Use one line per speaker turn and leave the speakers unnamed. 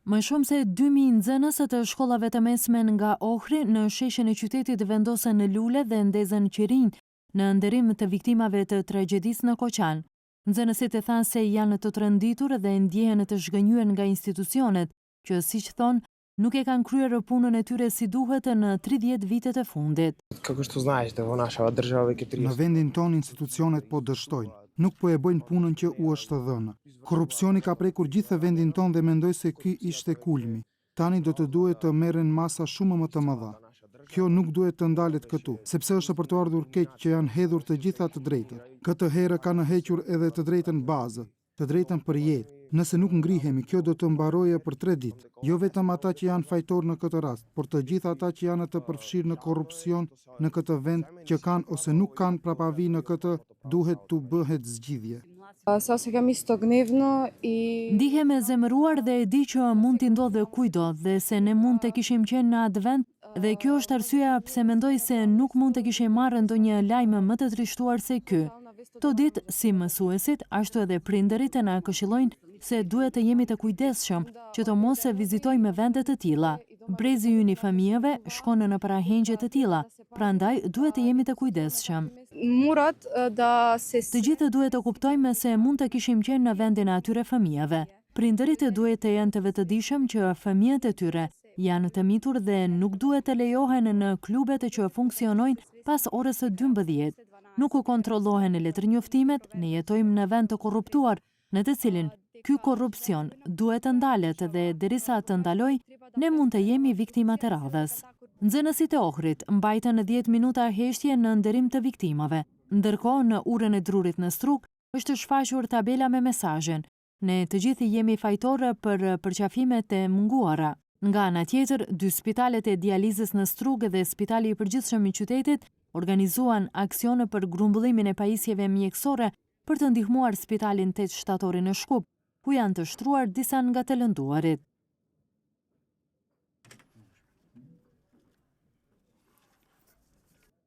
Më shumë se 2000 nxënës të shkollave të mesme nga Ohri në sheshin e qytetit vendosen në lule dhe ndezën qirinj në nderim të viktimave të tragjedisë në Koqan. Nxënësit e thanë se janë të trënditur dhe ndjehen të zhgënjur nga institucionet, që siç thonë, nuk e kanë kryer punën e tyre si duhet në 30 vitet e fundit.
Në vendin tonë institucionet po dështojnë, nuk po e bëjnë punën që u është dhënë. Korrupsioni ka prekur gjithë vendin tonë dhe mendoj se ky ishte kulmi. Tani do të duhet të merren masa shumë më të mëdha. Kjo nuk duhet të ndalet këtu, sepse është për të ardhur keq që janë hedhur të gjitha të drejtat. Këtë herë kanë hequr edhe të drejtën bazë, të drejtën për jetë. Nëse nuk ngrihemi, kjo do të mbaroje për 3 ditë. Jo vetëm ata që janë fajtor në këtë rast, por të gjithë ata që janë të përfshirë në korrupsion në këtë vend, që kanë ose nuk kanë prapavi në këtë, duhet të bëhet zgjidhje.
Ndihem e zemëruar dhe e di që mund t'i ndodhe kujdo dhe se ne mund të kishim qenë në atë vend dhe kjo është arsyeja pse mendoj se nuk mund të kishim marrë ndonjë lajm më të trishtuar se ky. Këto ditë, si mësuesit, ashtu edhe prindërit na këshillojnë se duhet të jemi të kujdesshëm që të mos e vizitojmë vende të tilla. Brezi ynë i fëmijëve shkon në parahengje të tilla, prandaj duhet të jemi të kujdesshëm. Të gjithë duhet të kuptojmë se mund të kishim qenë në vendin e atyre fëmijëve. Prindërit duhet të jenë të vetëdijshëm që fëmijët e tyre janë të mitur dhe nuk duhet të lejohen në klubet që funksionojnë pas orës 12. Nuk u kontrollohen letërnjoftimet, ne jetojmë në vend të korruptuar, në të cilin ky korrupsion duhet të ndalet dhe derisa të ndaloj, ne mund të jemi viktimat e radhës. Nxënësit e Ohrit mbajtën 10 minuta heshtje në nderim të viktimave, ndërkohë në urën e Drurit në Strug është shfaqur tabela me mesazhin: ne të gjithë jemi fajtorë për përqafimet e munguara. Nga ana tjetër, 2 spitalet e dializës në Strug dhe Spitali i Përgjithshëm i qytetit organizuan aksione për grumbullimin e pajisjeve mjekësore për të ndihmuar Spitalin 8 Shtatori në Shkup, ku janë të shtruar disa nga të lënduarit.